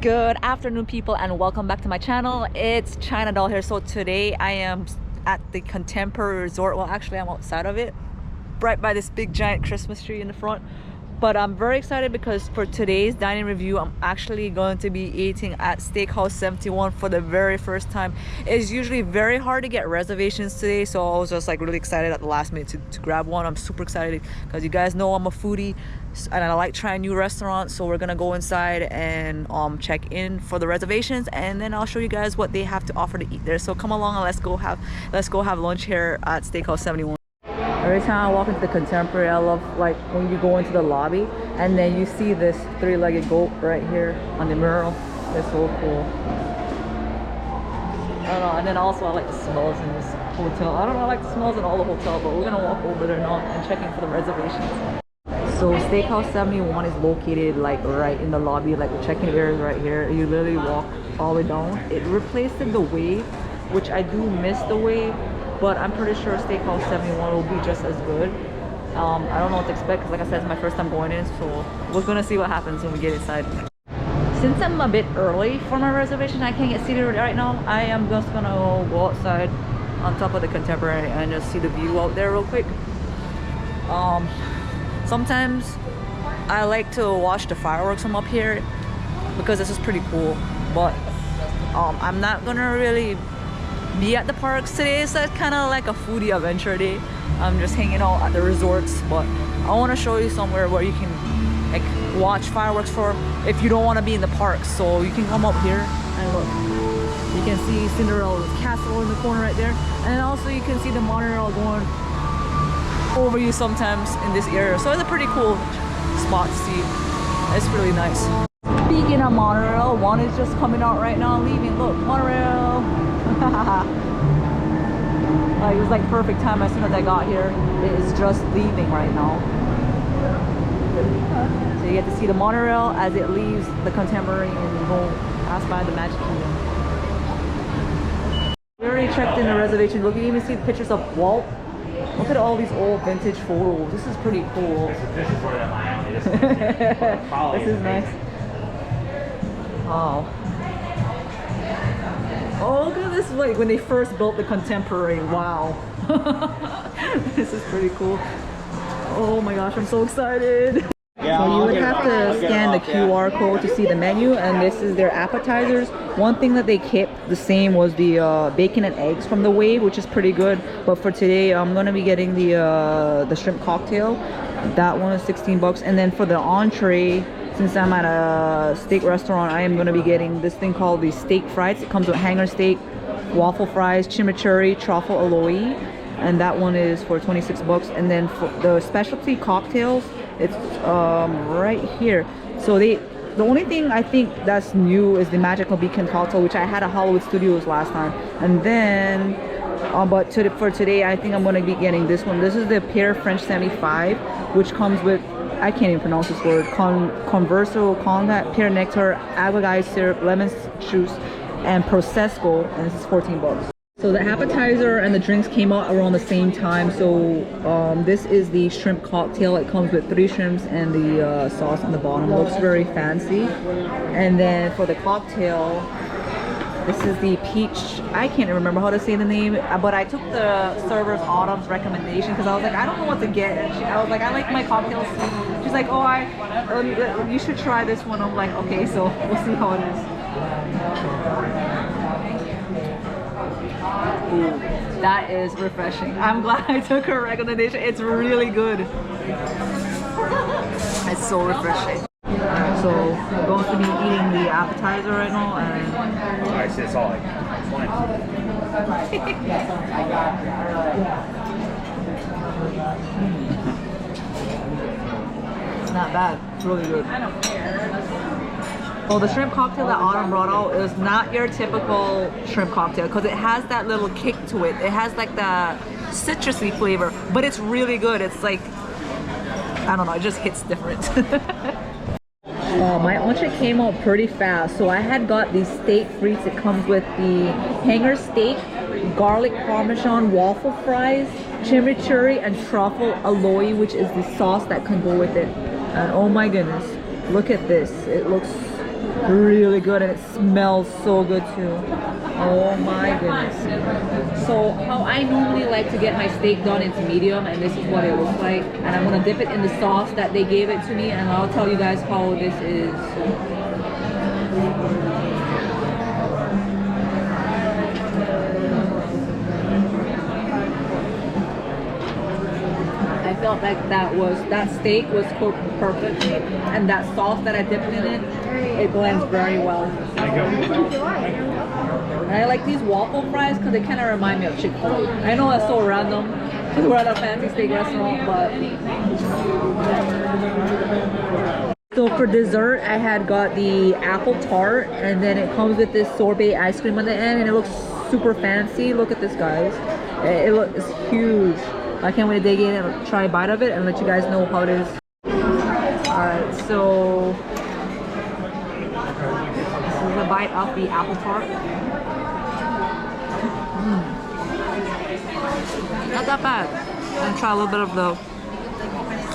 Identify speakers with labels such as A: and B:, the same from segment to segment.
A: Good afternoon, people, and welcome back to my channel. It's China Doll here. So today I am at the Contemporary Resort. Well, actually I'm outside of it, right by this big giant Christmas tree in the front. But I'm very excited because for today's dining review, I'm actually going to be eating at Steakhouse 71 for the very first time. It's usually very hard to get reservations today, so I was just like really excited at the last minute to grab one. I'm super excited because you guys know I'm a foodie and I like trying new restaurants. So we're gonna go inside and check in for the reservations, and then I'll show you guys what they have to offer to eat there. So come along and let's go have lunch here at Steakhouse 71. Every time I walk into the Contemporary, I love like when you go into the lobby and then you see this three-legged goat right here on the mural. It's so cool. I don't know, and then also I like the smells in this hotel. I don't know, I like the smells in all the hotels, but we're gonna walk over there now and check in for the reservations. So Steakhouse 71 is located like right in the lobby, like the check-in area is right here. You literally walk all the way down. It replaced the wave, which I do miss the wave, but I'm pretty sure Steakhouse 71 will be just as good. I don't know what to expect because like I said, it's my first time going in, so we're gonna see what happens when we get inside. Since I'm a bit early for my reservation, I can't get seated right now. I am just gonna go outside on top of the Contemporary and just see the view out there real quick. Sometimes I like to watch the fireworks from up here because this is pretty cool, but I'm not gonna really be at the parks today, so it's kind of like a foodie adventure day. I'm just hanging out at the resorts, but I want to show you somewhere where you can like watch fireworks for if you don't want to be in the parks. So you can come up here and look, you can see Cinderella's castle in the corner right there, and also you can see the monorail going over you sometimes in this area. So it's a pretty cool spot to see. It's really nice. Speaking of monorail, one is just coming out right now, leaving. Look, monorail. It was like perfect time as soon as I got here. It is just leaving right now. So you get to see the monorail as it leaves the Contemporary and go pass by the Magic Kingdom. We already checked in the reservation. Look, you can even see the pictures of Walt. Look at all these old vintage photos. This is pretty cool. This is nice. Wow. Oh, look at this, like when they first built the Contemporary. Wow. This is pretty cool. Oh my gosh, I'm so excited. So you would have to scan the QR code to see the menu, and this is their appetizers. One thing that they kept the same was the bacon and eggs from the wave, which is pretty good. But for today, I'm gonna be getting the shrimp cocktail. That one is 16 bucks. And then for the entree, since I'm at a steak restaurant, I am going to be getting this thing called the steak fries. It comes with hanger steak, waffle fries, chimichurri, truffle aloi, and that one is for 26 bucks. And then for the specialty cocktails, it's right here. So the only thing I think that's new is the Magical Beacon cocktail, which I had at Hollywood Studios last time. And then but for today, I think I'm going to be getting this one. This is the Pear French 75, which comes with, I can't even pronounce this word, Converso, Conga, pear nectar, agave syrup, lemon juice, and Prosecco, and this is 14 bucks. So the appetizer and the drinks came out around the same time. So this is the shrimp cocktail. It comes with 3 shrimps and the sauce on the bottom. Looks very fancy. And then for the cocktail, this is the peach, I can't remember how to say the name, but I took the server's Autumn's recommendation because I was like, I don't know what to get. And I was like, I like my cocktails sweet. She's like, oh, you should try this one. I'm like, okay, so we'll see how it is. Ooh, that is refreshing. I'm glad I took her recommendation. It's really good. It's so refreshing. So we're going to be eating the appetizer right now, and
B: alright, so it's all like fine.
A: It's not bad. It's really good. Well, the shrimp cocktail that Autumn brought out is not your typical shrimp cocktail because it has that little kick to it. It has like the citrusy flavor, but it's really good. It's like, I don't know, it just hits different. My entree came out pretty fast, so I had got the steak frites. It comes with the hanger steak, garlic parmesan waffle fries, chimichurri, and truffle aloi, which is the sauce that can go with it. And oh my goodness, look at this. It looks Really good, and it smells so good too. Oh my goodness. So how I normally like to get my steak done, it's medium, and this is what it looks like. And I'm gonna dip it in the sauce that they gave it to me, and I'll tell you guys how this is. I felt like that steak was cooked perfectly, and that sauce that I dipped in it blends very well. And I like these waffle fries because they kind of remind me of Chick-fil-A. I know that's so random because we're at a fancy steak restaurant, but... So for dessert, I had got the apple tart, and then it comes with this sorbet ice cream on the end, and it looks super fancy. Look at this, guys. It's huge. I can't wait to dig in and try a bite of it and let you guys know how it is. Alright, so this is a bite of the apple tart. Not that bad. I'm gonna try a little bit of the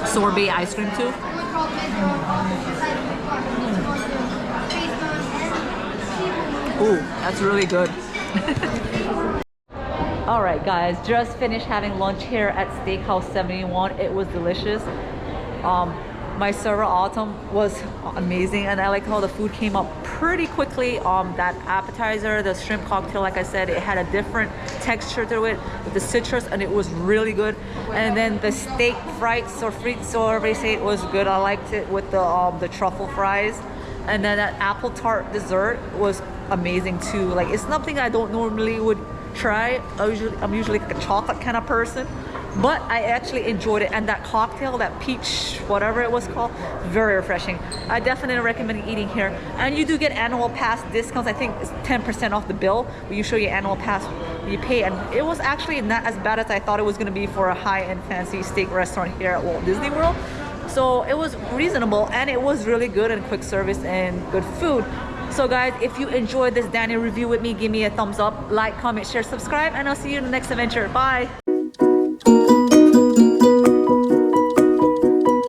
A: sorbet ice cream too. Ooh, that's really good. Alright guys, just finished having lunch here at Steakhouse 71. It was delicious. My server Autumn was amazing, and I like how the food came up pretty quickly. That appetizer, the shrimp cocktail, like I said, it had a different texture to it with the citrus, and it was really good. And then the steak frites or frites sorbet was good. I liked it with the truffle fries. And then that apple tart dessert was amazing too. Like, it's nothing I don't normally would try. I'm usually like a chocolate kind of person, but I actually enjoyed it. And that cocktail, that peach whatever it was called, very refreshing. I definitely recommend eating here. And you do get annual pass discounts. I think it's 10% off the bill when you show your annual pass you pay. And it was actually not as bad as I thought it was going to be for a high-end fancy steak restaurant here at Walt Disney World. So it was reasonable, and it was really good and quick service and good food. So guys, if you enjoyed this Danny review with me, give me a thumbs up, like, comment, share, subscribe, and I'll see you in the next adventure. Bye.